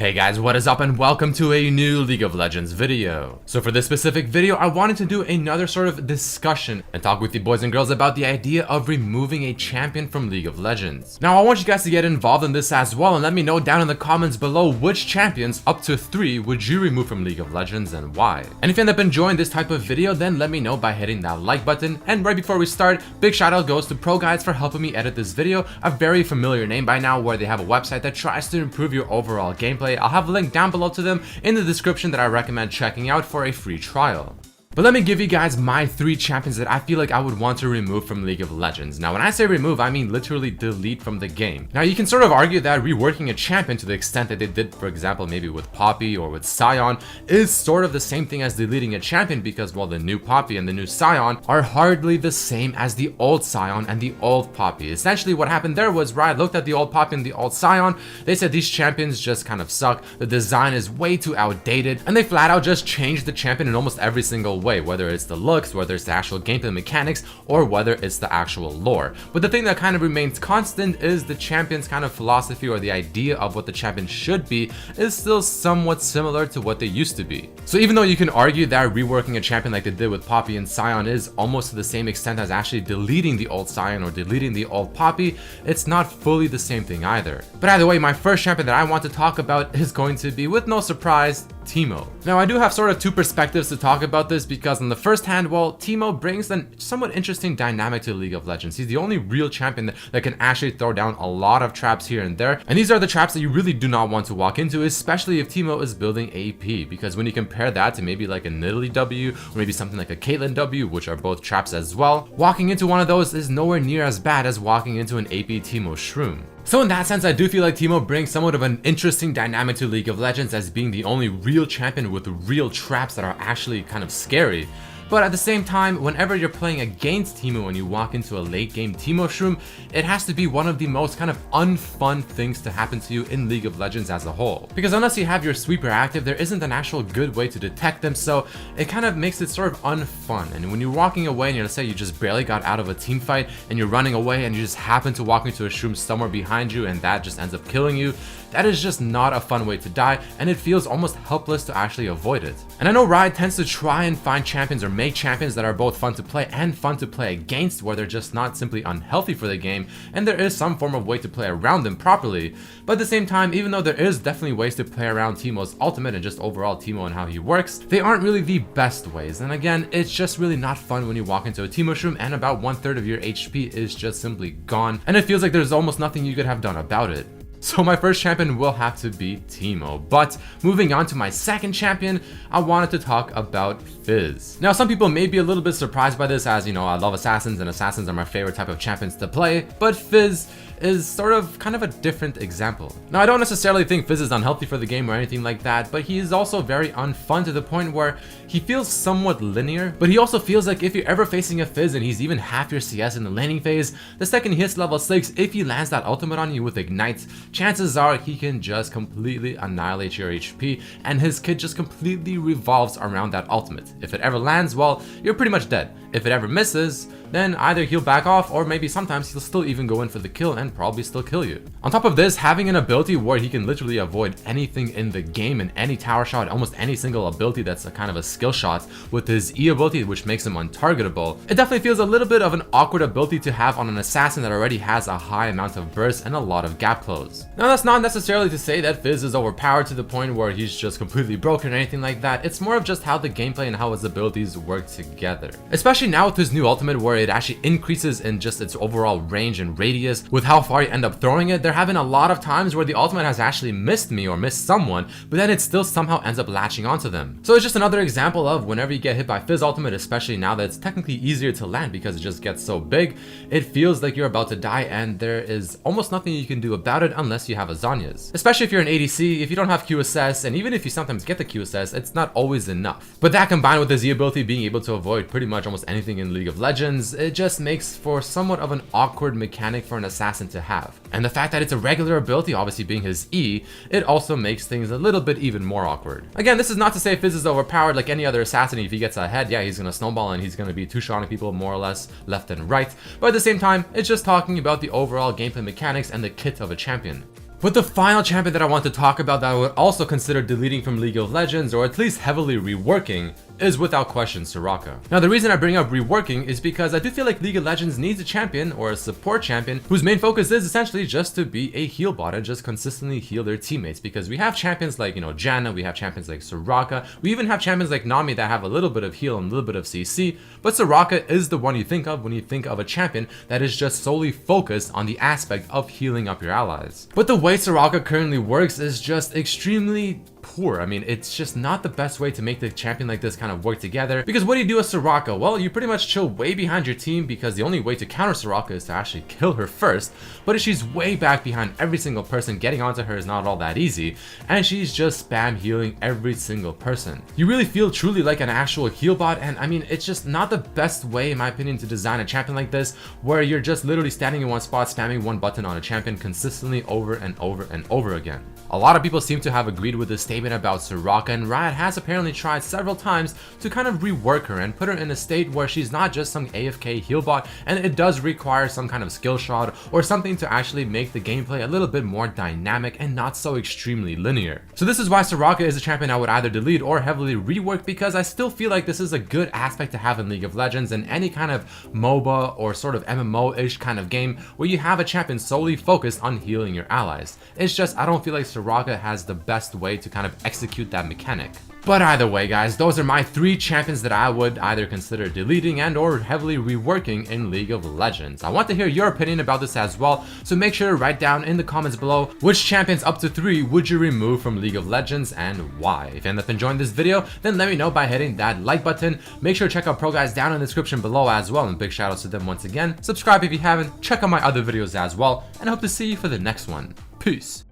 Hey guys, what is up and welcome to a new League of Legends video. So for this specific video, I wanted to do another sort of discussion and talk with you boys and girls about the idea of removing a champion from League of Legends. Now I want you guys to get involved in this as well and let me know down in the comments below which champions, up to 3, would you remove from League of Legends and why. And if you end up enjoying this type of video, then let me know by hitting that like button. And right before we start, big shout out goes to Pro Guides for helping me edit this video, a very familiar name by now where they have a website that tries to improve your overall gameplay. I'll have a link down below to them in the description that I recommend checking out for a free trial. But let me give you guys my 3 champions that I feel like I would want to remove from League of Legends. Now when I say remove, I mean literally delete from the game. Now you can sort of argue that reworking a champion to the extent that they did, for example, maybe with Poppy or with Sion, is sort of the same thing as deleting a champion because, well, the new Poppy and the new Sion are hardly the same as the old Sion and the old Poppy. Essentially what happened there was, Riot looked at the old Poppy and the old Sion, they said these champions just kind of suck, the design is way too outdated, and they flat out just changed the champion in almost every single way, whether it's the looks, whether it's the actual gameplay mechanics, or whether it's the actual lore. But the thing that kind of remains constant is the champion's kind of philosophy, or the idea of what the champion should be is still somewhat similar to what they used to be. So even though you can argue that reworking a champion like they did with Poppy and Sion is almost to the same extent as actually deleting the old Sion or deleting the old Poppy, it's not fully the same thing either. But either way, my first champion that I want to talk about is going to be, with no surprise, Teemo. Now I do have sort of 2 perspectives to talk about this because on the first hand, well, Teemo brings a somewhat interesting dynamic to League of Legends. He's the only real champion that can actually throw down a lot of traps here and there, and these are the traps that you really do not want to walk into, especially if Teemo is building AP, because when you compare that to maybe like a Nidalee W or maybe something like a Caitlyn W, which are both traps as well, walking into one of those is nowhere near as bad as walking into an AP Teemo Shroom. So in that sense, I do feel like Teemo brings somewhat of an interesting dynamic to League of Legends as being the only real champion with real traps that are actually kind of scary. But at the same time, whenever you're playing against Teemo and you walk into a late game Teemo Shroom, it has to be one of the most kind of unfun things to happen to you in League of Legends as a whole. Because unless you have your sweeper active, there isn't an actual good way to detect them, so it kind of makes it sort of unfun. And when you're walking away and let's say you just barely got out of a team fight and you're running away and you just happen to walk into a Shroom somewhere behind you and that just ends up killing you, that is just not a fun way to die, and it feels almost helpless to actually avoid it. And I know Riot tends to try and find champions or make champions that are both fun to play and fun to play against, where they're just not simply unhealthy for the game, and there is some form of way to play around them properly. But at the same time, even though there is definitely ways to play around Teemo's ultimate and just overall Teemo and how he works, they aren't really the best ways. And again, it's just really not fun when you walk into a Teemo Shroom and about 1/3 of your HP is just simply gone, and it feels like there's almost nothing you could have done about it. So my first champion will have to be Teemo. But moving on to my second champion, I wanted to talk about Fizz. Now some people may be a little bit surprised by this, as you know, I love assassins and assassins are my favorite type of champions to play, but Fizz is sort of kind of a different example. Now I don't necessarily think Fizz is unhealthy for the game or anything like that, but he is also very unfun to the point where he feels somewhat linear, but he also feels like if you're ever facing a Fizz and he's even half your CS in the laning phase, the second he hits level 6, if he lands that ultimate on you with Ignite, chances are he can just completely annihilate your HP and his kit just completely revolves around that ultimate. If it ever lands, well, you're pretty much dead. If it ever misses, then either he'll back off or maybe sometimes he'll still even go in for the kill and probably still kill you. On top of this, having an ability where he can literally avoid anything in the game and any tower shot, almost any single ability that's a kind of a skill shot with his E ability, which makes him untargetable, it definitely feels a little bit of an awkward ability to have on an assassin that already has a high amount of burst and a lot of gap close. Now that's not necessarily to say that Fizz is overpowered to the point where he's just completely broken or anything like that. It's more of just how the gameplay and how his abilities work together. Especially now with his new ultimate where it actually increases in just its overall range and radius with how far you end up throwing it. There have been a lot of times where the ultimate has actually missed me or missed someone, but then it still somehow ends up latching onto them. So it's just another example of whenever you get hit by Fizz ultimate, especially now that it's technically easier to land because it just gets so big, it feels like you're about to die and there is almost nothing you can do about it unless you have a Zhonya's. Especially if you're an ADC, if you don't have QSS, and even if you sometimes get the QSS, it's not always enough. But that combined with the Z ability being able to avoid pretty much almost anything in League of Legends, it just makes for somewhat of an awkward mechanic for an assassin to have. And the fact that it's a regular ability, obviously being his E, it also makes things a little bit even more awkward. Again, this is not to say Fizz is overpowered like any other assassin. If he gets ahead, yeah, he's gonna snowball and he's gonna be two-shotting people more or less left and right. But at the same time, it's just talking about the overall gameplay mechanics and the kit of a champion. But the final champion that I want to talk about that I would also consider deleting from League of Legends, or at least heavily reworking, is without question Soraka. Now the reason I bring up reworking is because I do feel like League of Legends needs a champion or a support champion whose main focus is essentially just to be a heal bot and just consistently heal their teammates, because we have champions like, Janna, we have champions like Soraka, we even have champions like Nami that have a little bit of heal and a little bit of CC, but Soraka is the one you think of when you think of a champion that is just solely focused on the aspect of healing up your allies. But the way Soraka currently works is just extremely poor. I mean, it's just not the best way to make the champion like this kind of work together, because what do you do with Soraka? Well, you pretty much chill way behind your team, because the only way to counter Soraka is to actually kill her first, but if she's way back behind every single person, getting onto her is not all that easy, and she's just spam healing every single person. You really feel truly like an actual heal bot, and I mean, it's just not the best way in my opinion to design a champion like this, where you're just literally standing in one spot spamming one button on a champion consistently over and over and over again. A lot of people seem to have agreed with this statement about Soraka, and Riot has apparently tried several times to kind of rework her and put her in a state where she's not just some AFK heal bot, and it does require some kind of skill shot or something to actually make the gameplay a little bit more dynamic and not so extremely linear. So this is why Soraka is a champion I would either delete or heavily rework, because I still feel like this is a good aspect to have in League of Legends and any kind of MOBA or sort of MMO-ish kind of game where you have a champion solely focused on healing your allies. It's just I don't feel like Soraka has the best way to kind of execute that mechanic. But either way guys, those are my 3 champions that I would either consider deleting and or heavily reworking in League of Legends. I want to hear your opinion about this as well, so make sure to write down in the comments below which champions up to 3 would you remove from League of Legends and why. If you end up enjoying this video, then let me know by hitting that like button. Make sure to check out Pro Guys down in the description below as well, and big shout outs to them once again. Subscribe if you haven't, check out my other videos as well, and I hope to see you for the next one. Peace.